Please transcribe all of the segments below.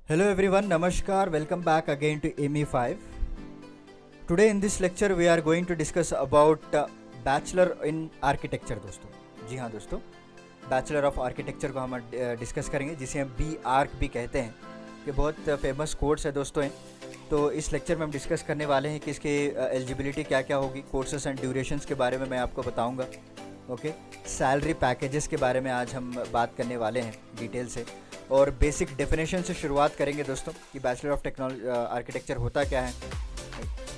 Hello everyone, Namaskar, welcome back again to ME5. Today in this lecture we are going to discuss about Bachelor in Architecture दोस्तों। जी हाँ दोस्तों, bachelor of architecture को हम discuss करेंगे, जिसे हम B arc भी कहते हैं, कि बहुत फेमस कोर्स है दोस्तों। तो इस लेक्चर में हम डिस्कस करने वाले हैं कि इसके एलिजिबिलिटी क्या क्या होगी, कोर्सेस एंड ड्यूरेशंस के बारे में मैं आपको बताऊंगा। ओके, सैलरी पैकेजेस के बारे में आज हम बात करने वाले हैं डिटेल से, और बेसिक डेफिनेशन से शुरुआत करेंगे दोस्तों कि बैचलर ऑफ टेक्नोलॉजी आर्किटेक्चर होता क्या है,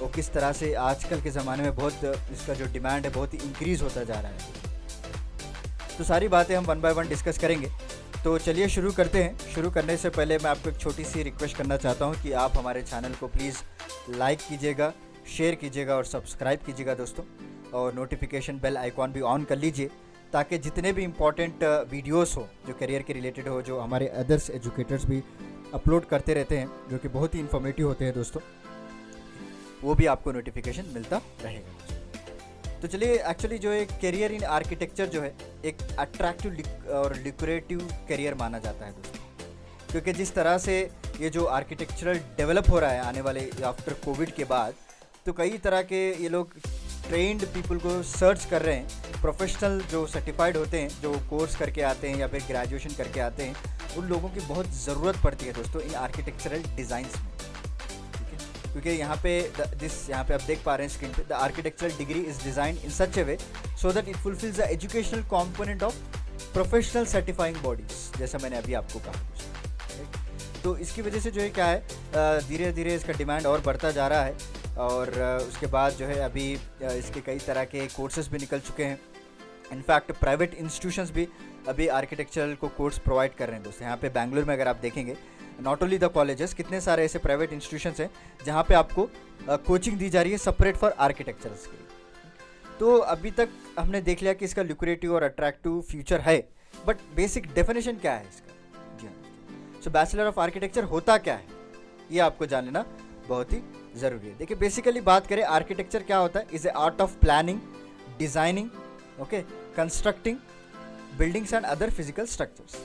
और किस तरह से आजकल के ज़माने में बहुत इसका जो डिमांड है बहुत ही इंक्रीज़ होता जा रहा है। तो सारी बातें हम वन बाय वन डिस्कस करेंगे। तो चलिए शुरू करते हैं। शुरू करने से पहले मैं आपको एक छोटी सी रिक्वेस्ट करना चाहता हूं कि आप हमारे चैनल को प्लीज़ लाइक कीजिएगा, शेयर कीजिएगा और सब्सक्राइब कीजिएगा दोस्तों, और नोटिफिकेशन बेल आइकॉन भी ऑन कर लीजिए, ताकि जितने भी इम्पॉर्टेंट वीडियोस हो जो करियर के रिलेटेड हो, जो हमारे अदर्स एजुकेटर्स भी अपलोड करते रहते हैं, जो कि बहुत ही इन्फॉर्मेटिव होते हैं दोस्तों, वो भी आपको नोटिफिकेशन मिलता रहेगा दोस्तों। तो चलिए, एक्चुअली जो है करियर इन आर्किटेक्चर जो है एक अट्रैक्टिव और लिक्रेटिव करियर माना जाता है दोस्तों, क्योंकि जिस तरह से ये जो आर्किटेक्चरल डेवलप हो रहा है आने वाले आफ्टर कोविड के बाद, तो कई तरह के ये लोग ट्रेंड पीपल को सर्च कर रहे हैं। प्रोफेशनल जो सर्टिफाइड होते हैं, जो कोर्स करके आते हैं या फिर ग्रेजुएशन करके आते हैं, उन लोगों की बहुत ज़रूरत पड़ती है दोस्तों इन आर्किटेक्चरल डिज़ाइंस में, ठीक है। क्योंकि यहाँ पे यहाँ पे आप देख पा रहे हैं स्क्रीन पे, the architectural degree is designed in such A way so that it fulfils the educational component of professional certifying bodies, जैसा मैंने अभी आपको कहा दोस्तों। तो इसकी वजह से जो है क्या है, धीरे धीरे इसका डिमांड और बढ़ता जा रहा है, और उसके बाद जो है अभी इसके कई तरह के कोर्सेज भी निकल चुके हैं। इनफैक्ट प्राइवेट इंस्टीट्यूशंस भी अभी आर्किटेक्चरल को कोर्स प्रोवाइड कर रहे हैं दोस्तों। यहाँ पे बेंगलोर में अगर आप देखेंगे, नॉट ओनली द कॉलेजेस, कितने सारे ऐसे प्राइवेट इंस्टीट्यूशंस हैं जहाँ पे आपको कोचिंग दी जा रही है सेपरेट फॉर आर्किटेक्चर्स के लिए। तो अभी तक हमने देख लिया कि इसका ल्यूक्रेटिव और अट्रैक्टिव फ्यूचर है, बट बेसिक डेफिनेशन क्या है इसका? जी हाँ, सो बैचलर ऑफ आर्किटेक्चर होता क्या है, ये आपको जान लेना बहुत ही ज़रूरी है। देखिए, बेसिकली बात करें आर्किटेक्चर क्या होता है, is a art of planning, designing, okay, constructing buildings and other physical structures.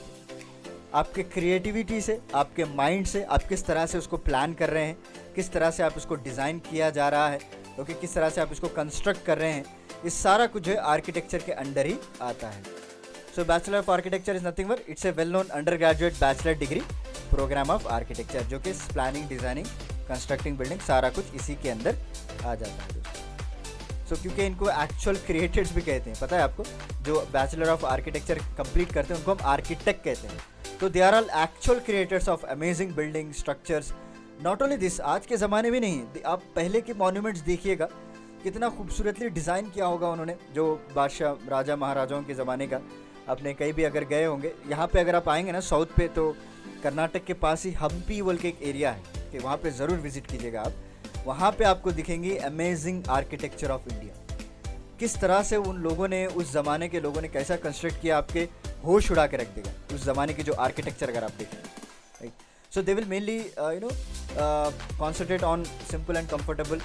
आपके क्रिएटिविटी से, आपके माइंड से आप किस तरह से उसको प्लान कर रहे हैं, किस तरह से आप उसको डिज़ाइन किया जा रहा है, ओके, किस तरह से आप इसको कंस्ट्रक्ट कर रहे हैं, ये सारा कुछ जो है आर्किटेक्चर के अंडर ही आता है। So bachelor of architecture is nothing but it's a well known undergraduate bachelor degree programme of architecture, जो कि प्लानिंग, डिज़ाइनिंग, कंस्ट्रक्टिंग बिल्डिंग, सारा कुछ इसी के अंदर आ जाता है दोस्तों। सो क्योंकि इनको एक्चुअल क्रिएटर्स भी कहते हैं, पता है आपको, जो बैचलर ऑफ आर्किटेक्चर कंप्लीट करते हैं उनको हम आर्किटेक्ट कहते हैं। तो they are all actual creators of amazing building structures. Not only this, आज के ज़माने में नहीं, आप पहले के मॉन्यूमेंट्स देखिएगा, कितना खूबसूरतली डिज़ाइन किया होगा उन्होंने, जो बादशाह राजा महाराजाओं के ज़माने का। आपने कहीं भी अगर गए होंगे, यहाँ पे अगर आप आएंगे ना साउथ पे, तो कर्नाटक के पास ही हम्पी बोल के एक एरिया है, कि वहाँ पे ज़रूर विजिट कीजिएगा आप। वहाँ पे आपको दिखेंगी अमेजिंग आर्किटेक्चर ऑफ इंडिया, किस तरह से उन लोगों ने, उस ज़माने के लोगों ने कैसा कंस्ट्रक्ट किया, आपके होश उड़ा के रख देगा उस ज़माने की जो आर्किटेक्चर अगर आप देखें, right. So they will mainly concentrate on simple and comfortable.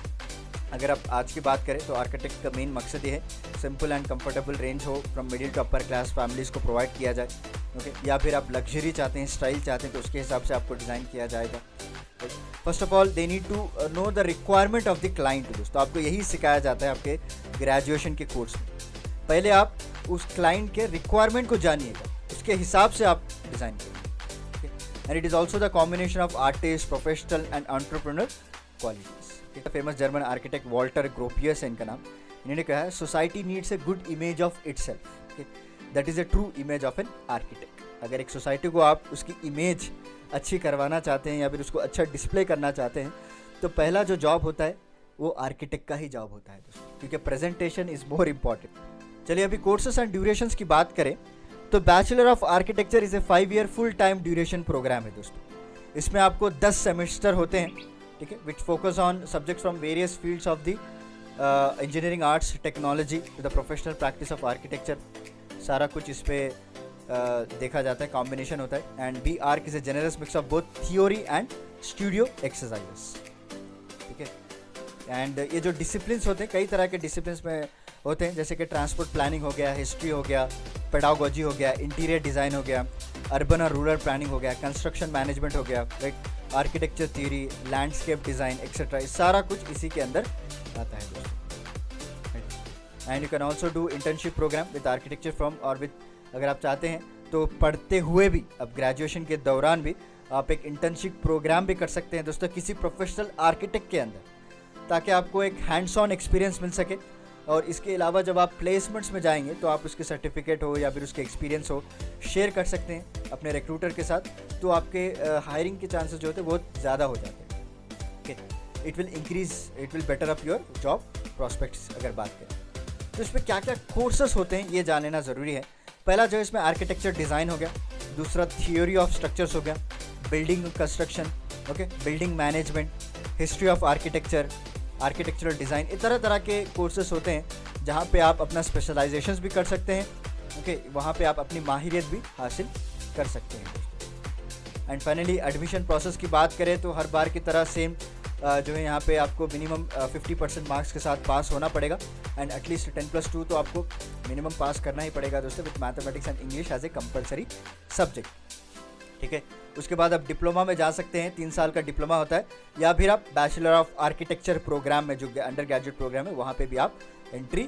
अगर आप आज की बात करें तो आर्किटेक्ट का मेन मकसद ये है सिंपल एंड कंफर्टेबल रेंज हो, from middle to upper class families को प्रोवाइड किया जाए, ओके। या फिर आप लग्जरी चाहते हैं, स्टाइल चाहते हैं, तो उसके हिसाब से आपको डिज़ाइन किया जाएगा। First of all they need to know the requirement of the client दोस्तों। आपको यही सिखाया जाता है आपके ग्रेजुएशन के कोर्स में। पहले आप उस क्लाइंट के रिक्वायरमेंट को जानिएगा, उसके हिसाब से आप डिज़ाइन करिए, and it is also the combination of artist, professional and entrepreneur qualities. Famous German architect Walter Gropius है इनका नाम। इन्होंने कहा है, society needs a good image of itself, that is a true image of an architect. अगर एक society को आप उसकी इमेज अच्छी करवाना चाहते हैं या फिर उसको अच्छा डिस्प्ले करना चाहते हैं, तो पहला जो जॉब होता है वो आर्किटेक्ट का ही जॉब होता है दोस्तों, क्योंकि प्रेजेंटेशन इज़ मोर इम्पॉर्टेंट। चलिए, अभी कोर्सेस एंड ड्यूरेशंस की बात करें तो bachelor of architecture is a 5 year full time duration program है दोस्तों। इसमें आपको 10 सेमेस्टर होते हैं, ठीक है, which focus on subjects from various fields of the engineering, arts, technology to the professional practice of architecture. सारा कुछ इस पर देखा जाता है, कॉम्बिनेशन होता है। And B Arch is a generous mix of both theory and studio exercises, ठीक है। एंड ये जो डिसिप्लिन्स होते हैं, कई तरह के डिसिप्लिन्स में होते हैं, जैसे कि ट्रांसपोर्ट प्लानिंग हो गया, हिस्ट्री हो गया, पेडागोजी हो गया, इंटीरियर डिज़ाइन हो गया, अर्बन और रूरल प्लानिंग हो गया, कंस्ट्रक्शन मैनेजमेंट हो गया, right, architecture theory, landscape design etcetera, सारा कुछ इसी के अंदर आता है दोस्तों। And you can also do internship program with architecture from और विद, अगर आप चाहते हैं तो पढ़ते हुए भी, अब ग्रेजुएशन के दौरान भी आप एक इंटर्नशिप प्रोग्राम भी कर सकते हैं दोस्तों किसी प्रोफेशनल आर्किटेक्ट के अंदर, ताकि आपको एक हैंड्स ऑन एक्सपीरियंस मिल सके। और इसके अलावा जब आप प्लेसमेंट्स में जाएंगे तो आप उसके सर्टिफिकेट हो या फिर उसके एक्सपीरियंस हो शेयर कर सकते हैं अपने रिक्रूटर के साथ, तो आपके हायरिंग के चांसेस जो होते हैं बहुत ज़्यादा हो जाते हैं। Okay, it will better up your job prospects अगर बात करें। तो इसमें क्या क्या कोर्सेस होते हैं ये जान लेना ज़रूरी है। पहला जो है इसमें आर्किटेक्चर डिज़ाइन हो गया, दूसरा थियोरी ऑफ स्ट्रक्चर्स हो गया, building construction, okay, building management, history of architecture, architectural design, इस तरह तरह के कोर्सेस होते हैं जहाँ पे आप अपना स्पेशलाइजेशंस भी कर सकते हैं। ओके, वहाँ पे आप अपनी माहिरियत भी हासिल कर सकते हैं। एंड फाइनली एडमिशन प्रोसेस की बात करें तो हर बार की तरह सेम जो है यहाँ पे आपको मिनिमम 50% मार्क्स के साथ पास होना पड़ेगा, एंड एटलीस्ट 10+2 तो आपको मिनिमम पास करना ही पड़ेगा दोस्तों, with mathematics and English as a compulsory subject. ठीक है, उसके बाद आप डिप्लोमा में जा सकते हैं, 3 साल का डिप्लोमा होता है, या फिर आप बैचलर ऑफ आर्किटेक्चर प्रोग्राम में जो अंडर ग्रेजुएट प्रोग्राम है वहाँ पे भी आप एंट्री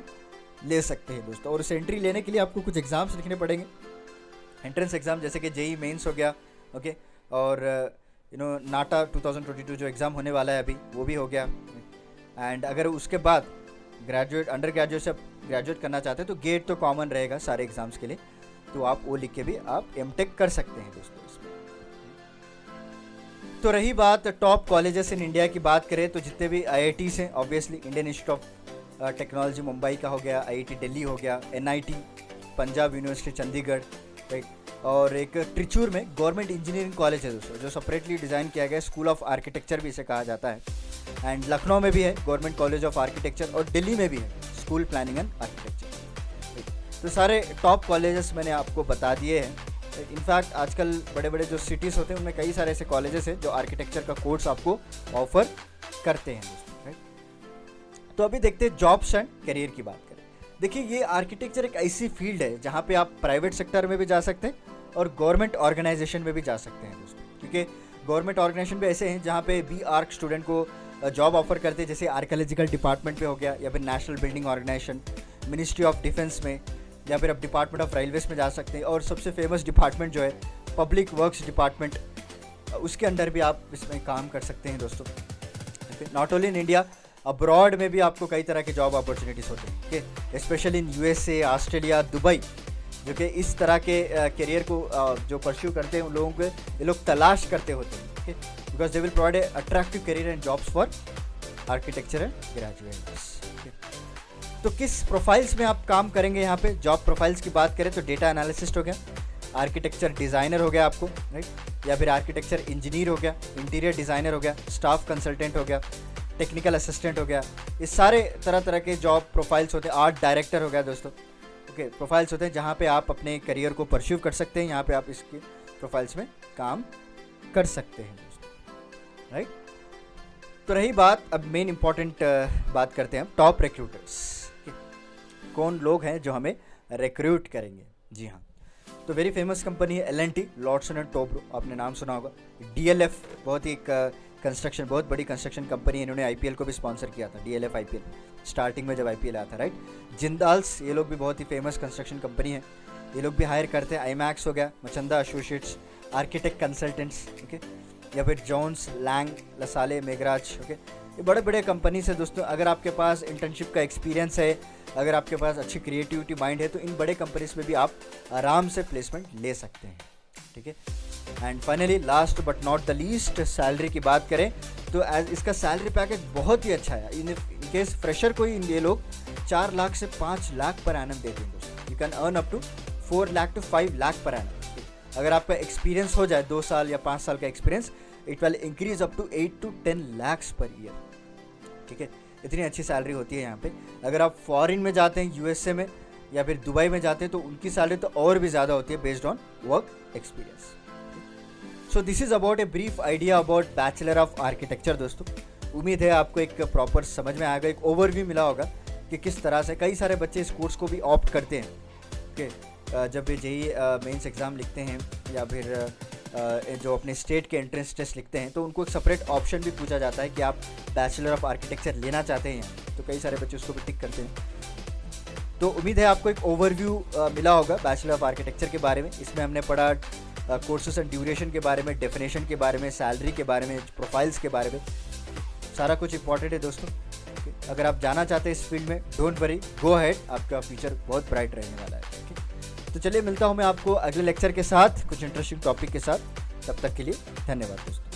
ले सकते हैं दोस्तों। और उस एंट्री लेने के लिए आपको कुछ एग्ज़ाम्स लिखने पड़ेंगे, एंट्रेंस एग्ज़ाम जैसे कि जेई मेंस हो गया, ओके, और नाटा 2022 जो एग्ज़ाम होने वाला है अभी वो भी हो गया। एंड अगर उसके बाद अंडर ग्रेजुएट से ग्रेजुएट करना चाहते हैं तो गेट तो कॉमन रहेगा सारे एग्ज़ाम्स के लिए, तो आप वो लिख के भी आप एमटेक कर सकते हैं दोस्तों इसमें। तो रही बात टॉप कॉलेजेस इन इंडिया की बात करें तो जितने भी IITs हैं, obviously Indian institute of technology Mumbai का हो गया, IIT दिल्ली हो गया, NIT Punjab university Chandigarh, right, और एक त्रिचूर में गवर्नमेंट इंजीनियरिंग कॉलेज है दोस्तों जो सेपरेटली डिज़ाइन किया गया है, स्कूल ऑफ आर्किटेक्चर भी इसे कहा जाता है। एंड लखनऊ में भी है गवर्नमेंट कॉलेज ऑफ आर्किटेक्चर, और दिल्ली में भी है स्कूल प्लानिंग एंड आर्किटेक्चर। तो सारे टॉप कॉलेजेस मैंने आपको बता दिए हैं। इनफैक्ट आजकल बड़े बड़े जो सिटीज़ होते हैं उनमें कई सारे ऐसे कॉलेजेस हैं जो आर्किटेक्चर का कोर्स आपको ऑफर करते हैं दोस्तों, राइट। तो अभी देखते हैं जॉब्स एंड करियर की बात करें। देखिए, ये आर्किटेक्चर एक ऐसी फील्ड है जहाँ पे आप प्राइवेट सेक्टर में भी जा सकते हैं और गवर्नमेंट ऑर्गेनाइजेशन में भी जा सकते हैं दोस्तों, क्योंकि गवर्नमेंट ऑर्गेनाइजेशन भी ऐसे हैं जहाँ पे BArch स्टूडेंट को जॉब ऑफर करते हैं, जैसे आर्कियोलॉजिकल डिपार्टमेंट में हो गया, या फिर national building organization, ministry of defence में, या फिर आप डिपार्टमेंट ऑफ रेलवेज में जा सकते हैं। और सबसे फेमस डिपार्टमेंट जो है पब्लिक वर्क्स डिपार्टमेंट, उसके अंडर भी आप इसमें काम कर सकते हैं दोस्तों। Not only in India, abroad में भी आपको कई तरह के जॉब अपॉर्चुनिटीज़ होते हैं, okay, specially in USA, Australia, Dubai, जो कि इस तरह के करियर को जो परस्यू करते हैं उन लोगों को ये लोग तलाश करते होते हैं, okay, because they will provide a attractive career and jobs for architecture and graduates. तो किस प्रोफाइल्स में आप काम करेंगे यहाँ पे, जॉब प्रोफाइल्स की बात करें तो डेटा एनालिसिस्ट हो गया, आर्किटेक्चर डिज़ाइनर हो गया आपको, राइट, या फिर आर्किटेक्चर इंजीनियर हो गया, इंटीरियर डिज़ाइनर हो गया, स्टाफ कंसल्टेंट हो गया, टेक्निकल असिस्टेंट हो गया, ये सारे तरह तरह के जॉब प्रोफाइल्स होते हैं। आर्ट डायरेक्टर हो गया दोस्तों, ओके, प्रोफाइल्स होते हैं जहाँ पे आप अपने करियर को परस्यू कर सकते हैं, यहाँ पे आप इसके प्रोफाइल्स में काम कर सकते हैं दोस्तों, राइट। तो रही बात, अब मेन इंपॉर्टेंट बात करते हैं हम टॉप रिक्रूटर्स, कौन लोग हैं जो हमें रिक्रूट करेंगे। जी हाँ, तो वेरी फेमस कंपनी है L&T, लॉर्डसन एंड टोब्रो, आपने नाम सुना होगा। DLF बहुत ही कंस्ट्रक्शन, बहुत बड़ी कंस्ट्रक्शन कंपनी है, इन्होंने IPL को भी स्पॉन्सर किया था, DLF IPL स्टार्टिंग में जब IPL आया था, राइट। जिंदाल्स, ये लोग भी बहुत ही फेमस कंस्ट्रक्शन कंपनी है, ये लोग भी हायर करते हैं। IMAX हो गया, Manchanda associates, architect consultants, okay, या फिर जॉन्स लैंग लसाले मेघराज, ओके, ये बड़े बड़े कंपनी से दोस्तों। अगर आपके पास इंटर्नशिप का एक्सपीरियंस है, अगर आपके पास अच्छी क्रिएटिविटी माइंड है, तो इन बड़े कंपनीज में भी आप आराम से प्लेसमेंट ले सकते हैं, ठीक है। And finally last but not the least, salary की बात करें तो इसका सैलरी पैकेज बहुत ही अच्छा है। इन केस फ्रेशर को ये लोग 4 लाख से 5 लाख पर एनम देते हैं दोस्तों। You can earn up to 4 lakh to 5 lakh per annum. अगर आपका एक्सपीरियंस हो जाए 2 साल या 5 साल का experience, it will increase up to 8 to 10 lakhs per year, ठीक है। इतनी अच्छी सैलरी होती है यहाँ पे। अगर आप फॉरेन में जाते हैं, USA में या फिर दुबई में जाते हैं, तो उनकी सैलरी तो और भी ज़्यादा होती है based on work experience. So this is about a brief idea about bachelor of architecture दोस्तों। उम्मीद है आपको एक प्रॉपर समझ में आएगा, एक ओवरव्यू मिला होगा कि किस तरह से कई सारे बच्चे इस कोर्स को भी ऑप्ट करते हैं, ओके, जब ये जेई मेंस एग्ज़ाम लिखते हैं या फिर जो अपने स्टेट के एंट्रेंस टेस्ट लिखते हैं, तो उनको एक सेपरेट ऑप्शन भी पूछा जाता है कि आप बैचलर ऑफ आर्किटेक्चर लेना चाहते हैं, तो कई सारे बच्चे उसको भी टिक करते हैं। तो उम्मीद है आपको एक ओवरव्यू मिला होगा बैचलर ऑफ आर्किटेक्चर के बारे में। इसमें हमने पढ़ा कोर्सेज एंड ड्यूरेशन के बारे में, डेफिनेशन के बारे में, सैलरी के बारे में, प्रोफाइल्स के बारे में, सारा कुछ इंपॉर्टेंट है दोस्तों। अगर आप जाना चाहते हैं इस फील्ड में, डोंट वरी, गो अहेड, आपका फ्यूचर बहुत ब्राइट रहने वाला है। तो चलिए मिलता हूँ मैं आपको अगले लेक्चर के साथ कुछ इंटरेस्टिंग टॉपिक के साथ। तब तक के लिए धन्यवाद दोस्तों।